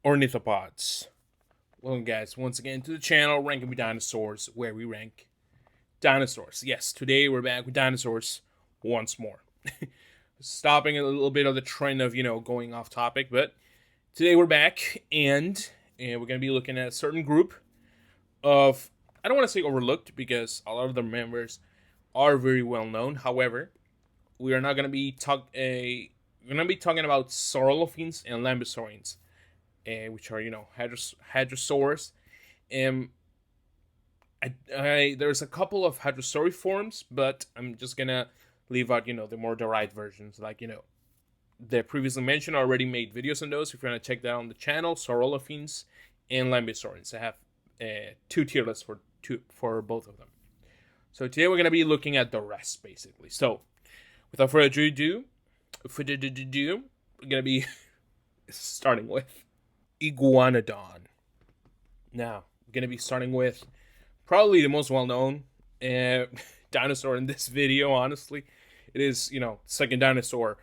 Ornithopods. Welcome, guys, once again to the channel Ranking with Dinosaurs, where we rank dinosaurs. Yes, today we're back with dinosaurs once more. Stopping a little bit of the trend of, going off topic, but today we're back and we're going to be looking at a certain group of, I don't want to say overlooked because a lot of the members are very well known. However, we are not going to be we're going to be talking about Saurolophines and Lambeosaurines, which are Hadrosaurs. And there's a couple of Hadrosaurid forms, but I'm just gonna leave out the more derived versions, like the previously mentioned. I already made videos on those. If you want to check that out on the channel, Saurolophines and Lambeosaurines. I have two tier lists for both of them. So today we're gonna be looking at the rest, basically. So without further ado, we're gonna be starting with IGUANODON. Now, we're going to be starting with probably the most well-known dinosaur in this video, honestly. It is, second dinosaur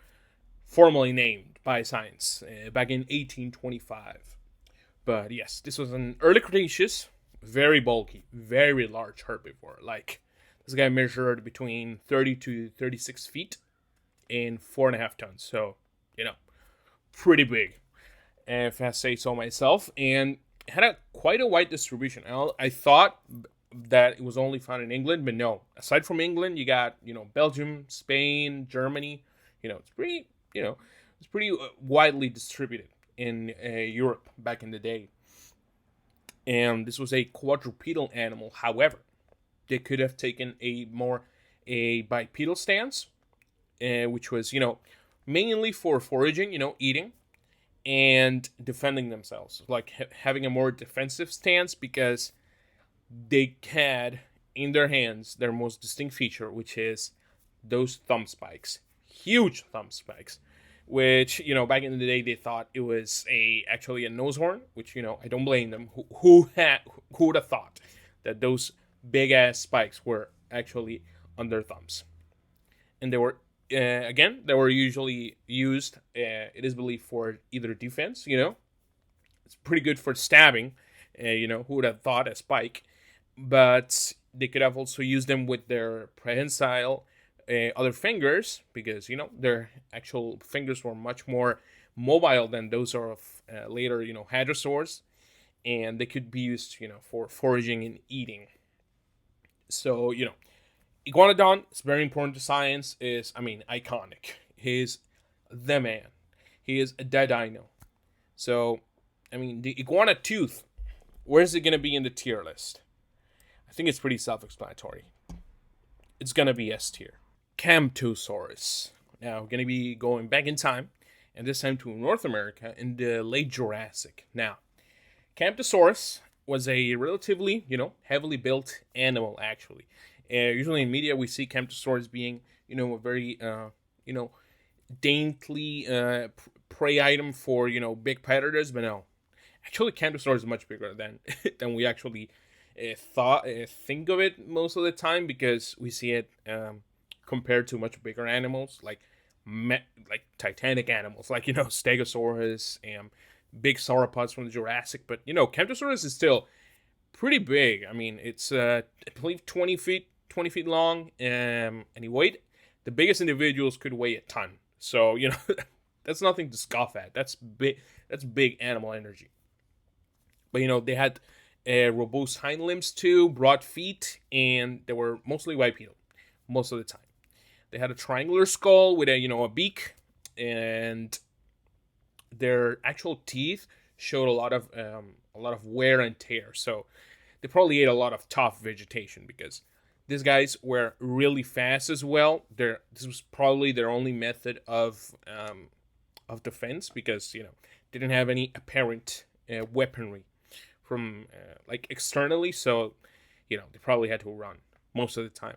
formally named by science back in 1825. But yes, this was an early Cretaceous, very bulky, very large herbivore. Like, this guy measured between 30 to 36 feet and 4.5 tons. So, pretty big, if I say so myself, and had quite a wide distribution. I thought that it was only found in England, but no. Aside from England, you got Belgium, Spain, Germany. It's pretty widely distributed in Europe back in the day. And this was a quadrupedal animal. However, they could have taken a bipedal stance, which was mainly for foraging, eating and defending themselves, like having a more defensive stance, because they had in their hands their most distinct feature, which is those thumb spikes, huge thumb spikes, which back in the day they thought it was actually a nose horn, which I don't blame them. Who would have thought that those big ass spikes were actually on their thumbs? And they were they were usually used, it is believed, for either defense. It's pretty good for stabbing. Who would have thought a spike? But they could have also used them with their prehensile other fingers, because their actual fingers were much more mobile than those of later hadrosaurs, and they could be used for foraging and eating. So Iguanodon is very important to science. Is iconic. He's the man. He is a dead dino. So the iguana tooth, where is it gonna be in the tier list? I think it's pretty self-explanatory. It's gonna be S tier. CAMPTOSAURUS. Now we're gonna be going back in time, and this time to North America in the late Jurassic. Now, CAMPTOSAURUS was a relatively heavily built animal, actually. Usually in media, we see CAMPTOSAURUS being, a very, daintily prey item for, big predators. But no, actually, CAMPTOSAURUS is much bigger than we actually think of it most of the time, because we see it compared to much bigger animals like titanic animals, like Stegosaurus and big sauropods from the Jurassic. But CAMPTOSAURUS is still pretty big. It's I believe 20 feet long, and he weighed, the biggest individuals could weigh a ton. So that's nothing to scoff at. That's big animal energy. But they had robust hind limbs too, broad feet, and they were mostly bipedal most of the time. They had a triangular skull with a beak, and their actual teeth showed a lot of wear and tear. So they probably ate a lot of tough vegetation, because these guys were really fast as well. This was probably their only method of defense, because they didn't have any apparent weaponry from externally. So they probably had to run most of the time.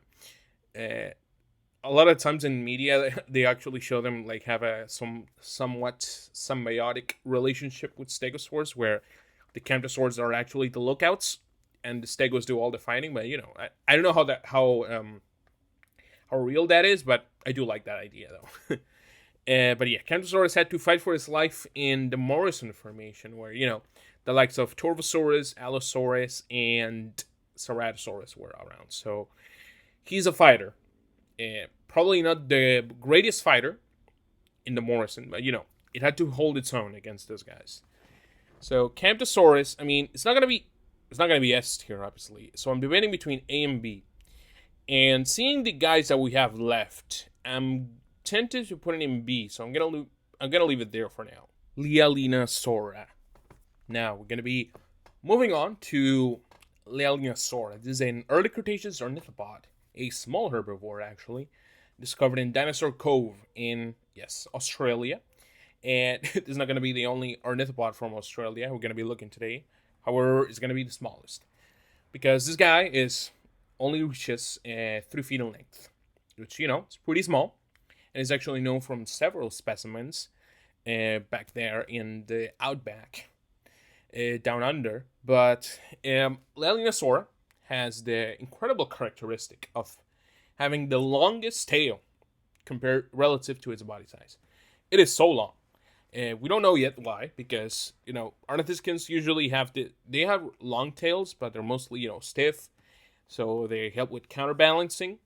A lot of times in media, they actually show them have a somewhat symbiotic relationship with Stegosaurs, where the CAMPTOSAURUS are actually the lookouts and the Stegos do all the fighting. But I don't know how real that is, but I do like that idea though. But yeah, CAMPTOSAURUS had to fight for his life in the Morrison Formation, where, the likes of Torvosaurus, Allosaurus, and Ceratosaurus were around. So he's a fighter. Probably not the greatest fighter in the Morrison, but, it had to hold its own against those guys. So CAMPTOSAURUS, I mean, it's not gonna be S tier, obviously. So I'm debating between A and B. And seeing the guys that we have left, I'm tempted to put it in B, so I'm gonna leave it there for now. LEAELLYNASAURA. Now we're gonna be moving on to LEAELLYNASAURA. This is an early Cretaceous ornithopod, a small herbivore actually, discovered in Dinosaur Cove in Australia. And this is not gonna be the only ornithopod from Australia we're gonna be looking today. However, it's gonna be the smallest because this guy only reaches 3 feet in length, which is pretty small. And is actually known from several specimens back there in the outback, down under. But LEAELLYNASAURA has the incredible characteristic of having the longest tail compared relative to its body size. It is so long. We don't know yet why, because ornithischians usually have long tails, but they're mostly stiff, so they help with counterbalancing.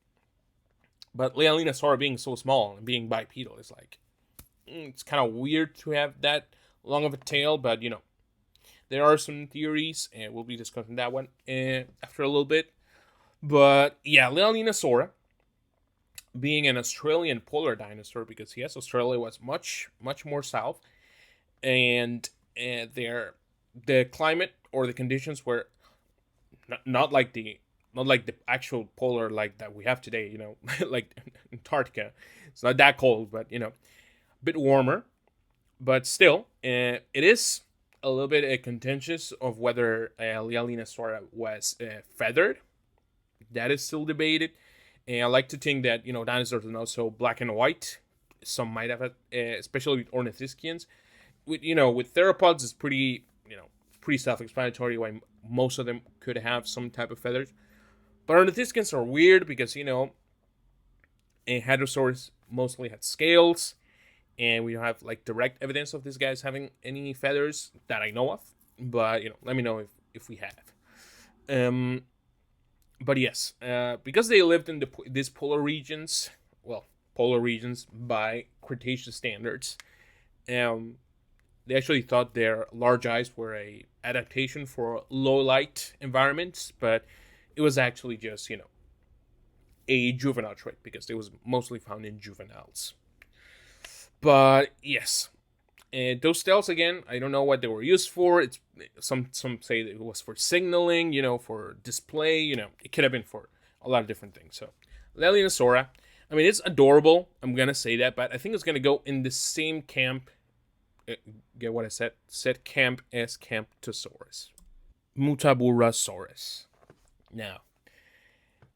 But LEAELLYNASAURA being so small and being bipedal is like, it's kind of weird to have that long of a tail, but there are some theories, and we'll be discussing that one after a little bit. But yeah, LEAELLYNASAURA, being an Australian polar dinosaur, because yes, Australia was much, much more south, and the climate or the conditions were not like the actual polar like that we have today, like Antarctica. It's not that cold, but a bit warmer. But still, it is a little bit contentious of whether LEAELLYNASAURA was feathered. That is still debated. And I like to think that dinosaurs are not so black and white. Some might have, especially with ornithischians. With theropods, it's pretty self-explanatory why most of them could have some type of feathers. But ornithischians are weird because, Hadrosaurus mostly had scales, and we don't have direct evidence of these guys having any feathers that I know of. But let me know if we have. But yes, because they lived in these polar regions by Cretaceous standards, they actually thought their large eyes were a adaptation for low light environments, but it was actually just, a juvenile trait because it was mostly found in juveniles. But yes, those tails, again, I don't know what they were used for. It's some say that it was for signaling, for display, it could have been for a lot of different things. So LEAELLYNASAURA, I mean, it's adorable, I'm gonna say that, but I think it's gonna go in the same camp. Get what I said camp as CAMPTOSAURUS. MUTTABURRASAURUS. Now,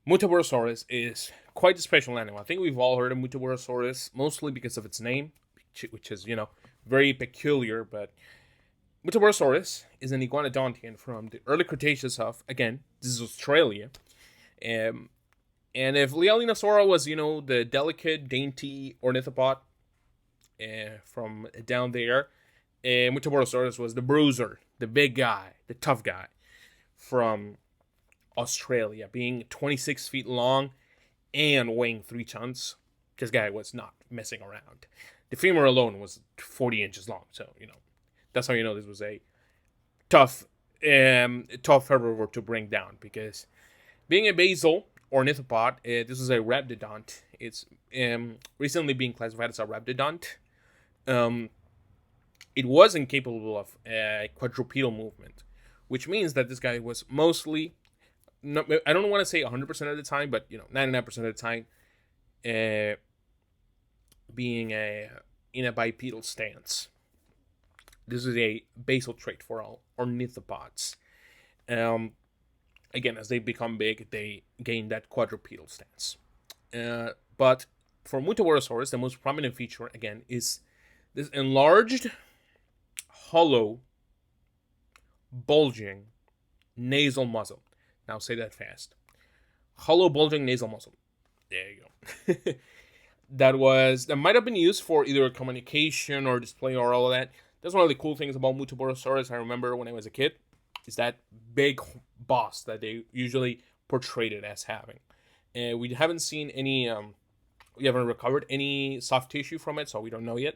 MUTTABURRASAURUS is quite a special animal. I think we've all heard of MUTTABURRASAURUS, mostly because of its name, which is, very peculiar. But MUTTABURRASAURUS is an iguanodontian from the early Cretaceous of, again, this is Australia. And if LEAELLYNASAURA was, the delicate, dainty ornithopod from down there, MUTTABURRASAURUS was the bruiser, the big guy, the tough guy from Australia, being 26 feet long and weighing 3 tons. This guy was not messing around. The femur alone was 40 inches long, so that's how this was a tough herbivore to bring down. Because being a basal ornithopod, this is a rhabdodont. It's recently being classified as a rhabdodont. It was incapable of quadrupedal movement, which means that this guy was mostly, I don't want to say 100% of the time, but 99% of the time, being in a bipedal stance. This is a basal trait for all ornithopods. Again, as they become big, they gain that quadrupedal stance. But for MUTTABURRASAURUS, the most prominent feature, again, is this enlarged, hollow, bulging nasal muzzle. Now say that fast. Hollow, bulging nasal muzzle. There you go. that might have been used for either communication or display or all of that. That's one of the cool things about Muttaburrasaurus. I remember when I was a kid, is that big boss that they usually portrayed it as having. And we haven't seen any, we haven't recovered any soft tissue from it, so we don't know yet.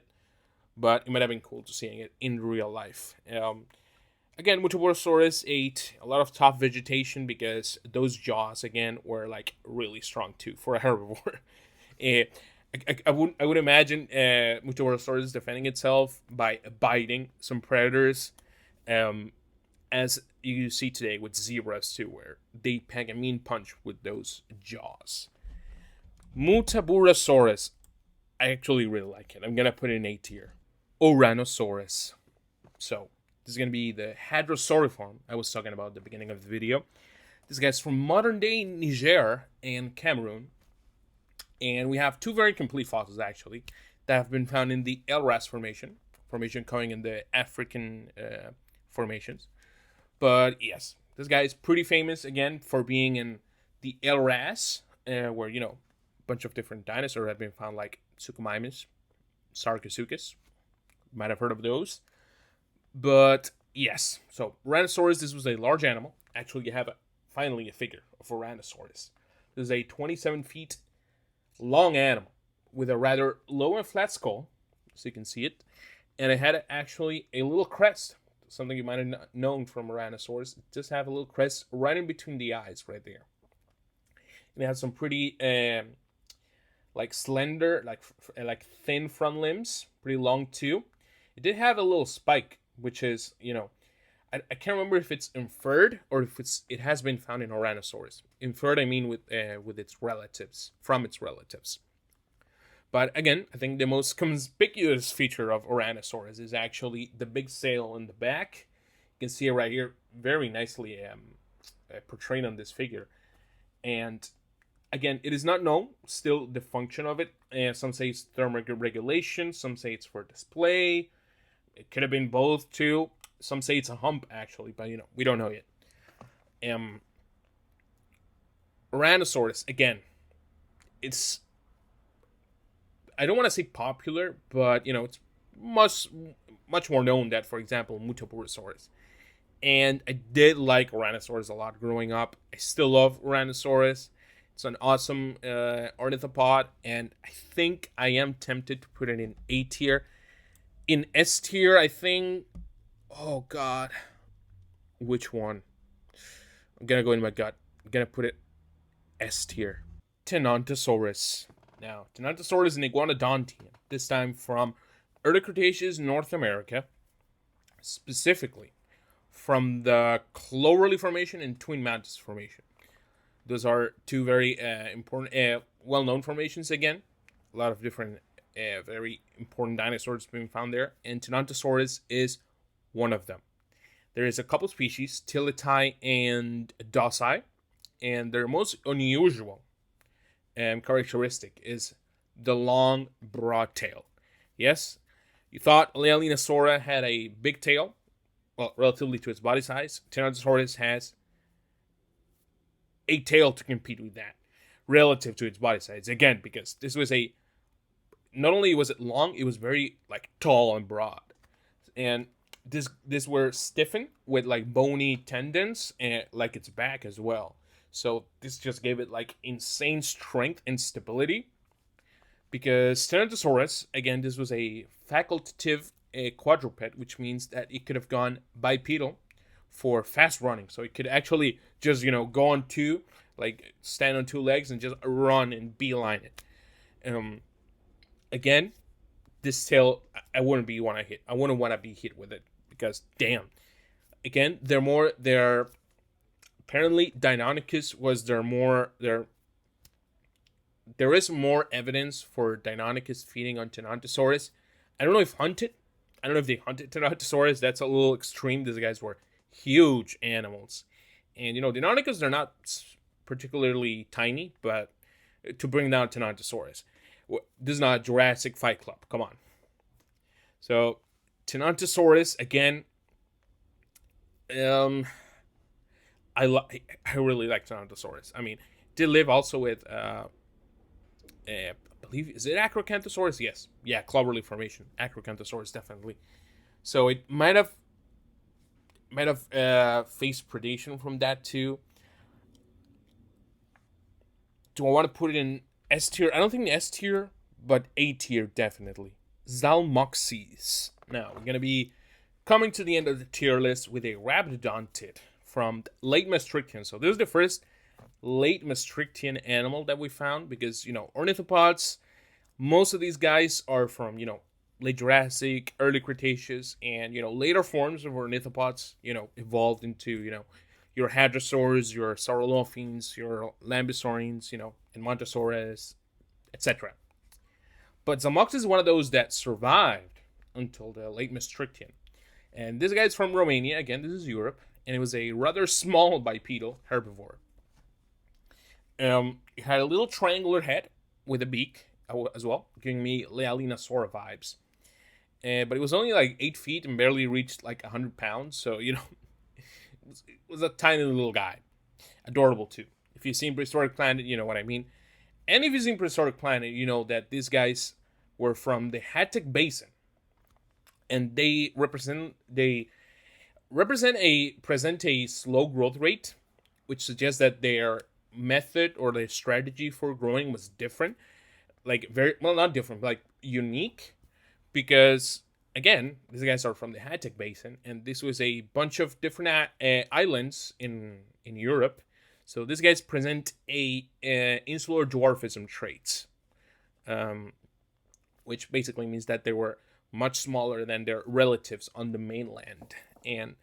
But it might have been cool to seeing it in real life. Again, Muttaburrasaurus ate a lot of top vegetation because those jaws, again, were like really strong too for a herbivore. I would imagine Muttaburrasaurus defending itself by biting some predators, as you see today with zebras too, where they pack a mean punch with those jaws. Muttaburrasaurus, I actually really like it. I'm gonna put it in A tier. OURANOSAURUS. So this is gonna be the hadrosauriform I was talking about at the beginning of the video. This guy's from modern day Niger and Cameroon. And we have two very complete fossils, actually, that have been found in the LRAS formation coming in the African formations. But yes, this guy is pretty famous, again, for being in the LRAS, where, a bunch of different dinosaurs have been found, like Suchomimus, Sarcosuchus. You might have heard of those. But yes, so Ouranosaurus, this was a large animal. Actually, you have finally a figure of Ouranosaurus. This is a 27 feet long animal with a rather low and flat skull, so you can see it, and it had actually a little crest, something you might have known from Ouranosaurus. It just have a little crest right in between the eyes, right there, and it has some pretty like slender, like thin front limbs, pretty long too. It did have a little spike, which is I can't remember if it's inferred or if it has been found in Ouranosaurus. Inferred, I mean with its relatives, from its relatives. But again, I think the most conspicuous feature of Ouranosaurus is actually the big sail in the back. You can see it right here, very nicely portrayed on this figure. And again, it is not known still the function of it. Some say it's thermoregulation, some say it's for display. It could have been both too. Some say it's a hump, actually, but we don't know yet. Ouranosaurus, again, it's, I don't want to say popular, but it's much more known that, for example, Muttaburrasaurus. And I did like Ouranosaurus a lot growing up. I still love Ouranosaurus. It's an awesome ornithopod, and I think I am tempted to put it in A tier. In S tier, I think, oh god, which one? I'm gonna go in my gut. I'm gonna put it S tier. Tenontosaurus. Now, Tenontosaurus is an iguanodontian, this time from early Cretaceous North America, specifically from the Cloverleaf Formation and Twin Mountains Formation. Those are two very important, well-known formations again. A lot of different, very important dinosaurs being found there, and Tenontosaurus is one of them. There is a couple species, Tilleti and Docile, and their most unusual characteristic is the long, broad tail. Yes, you thought LEAELLYNASAURA had a big tail, well, relatively to its body size. Tenontosaurus has a tail to compete with that, relative to its body size. Again, because this was not only was it long, it was very tall and broad, and this were stiffened with bony tendons and its back as well. So this just gave it insane strength and stability. Because Tenontosaurus, again, this was a facultative quadruped, which means that it could have gone bipedal for fast running. So it could actually just go on two, stand on two legs and just run and beeline it. Again, this tail, I wouldn't want to be hit with it, because damn. Again, apparently Deinonychus was there is more evidence for Deinonychus feeding on Tenontosaurus. I don't know if they hunted Tenontosaurus. That's a little extreme. These guys were huge animals. And Deinonychus, they're not particularly tiny, but to bring down Tenontosaurus, this is not Jurassic Fight Club. Come on. So Tenontosaurus, again, I really like Tenontosaurus. I mean, did live also with I believe, is it Acrocanthosaurus? Yes. Yeah, cloverleaf formation. Acrocanthosaurus, definitely. So it might have faced predation from that too. Do I want to put it in S tier? I don't think S tier, but A tier definitely. ZALMOXES. Now we're gonna be coming to the end of the tier list with a Rhabdodontid from late Maastrichtian. So this is the first late Maastrichtian animal that we found, because ornithopods, most of these guys are from late Jurassic, early Cretaceous, and later forms of ornithopods evolved into your hadrosaurs, your saurolophines, your lambeosaurines, and Montosaurus, etc. But ZALMOXES is one of those that survived until the late Maastrichtian. And this guy's from Romania. Again, this is Europe. And it was a rather small bipedal herbivore. It had a little triangular head with a beak as well, giving me LEAELLYNASAURA vibes. But it was only like 8 feet and barely reached like 100 pounds. So, it was a tiny little guy. Adorable, too. If you've seen Prehistoric Planet, you know what I mean. And if you've seen Prehistoric Planet, you know that these guys were from the Hattic Basin. And they present a slow growth rate, which suggests that their method or their strategy for growing was different. Like, not different, but like unique. Because, again, these guys are from the Hattic Basin, and this was a bunch of different islands in Europe. So these guys present a insular dwarfism traits, which basically means that they were much smaller than their relatives on the mainland. And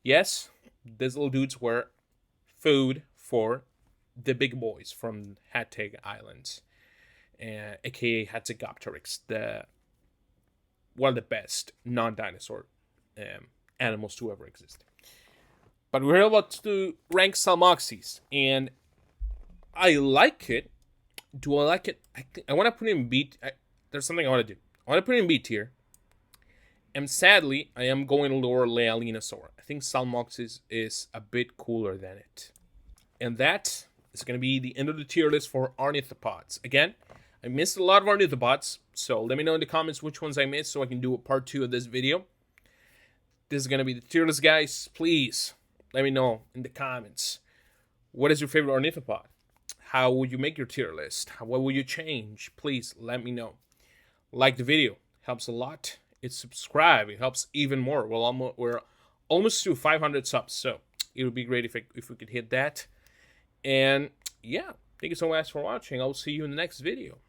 yes, these little dudes were food for the big boys from Hattic Islands, aka Hatzegopteryx, one of the best non-dinosaur animals to ever exist. But we're about to rank ZALMOXES, and I like it. Do I like it? I want to put it in B. There's something I want to do. I want to put it in B tier. And sadly, I am going to lower LEAELLYNASAURA. I think ZALMOXES is a bit cooler than it. And that is going to be the end of the tier list for ornithopods. Again, I missed a lot of ornithopods, so let me know in the comments which ones I missed so I can do a part 2 of this video. This is going to be the tier list, guys. Please let me know in the comments. What is your favorite ornithopod? How would you make your tier list? What will you change? Please let me know. Like the video. Helps a lot. It's subscribe. It helps even more. We're almost to 500 subs, so it would be great if we could hit that. And yeah, thank you so much for watching. I'll see you in the next video.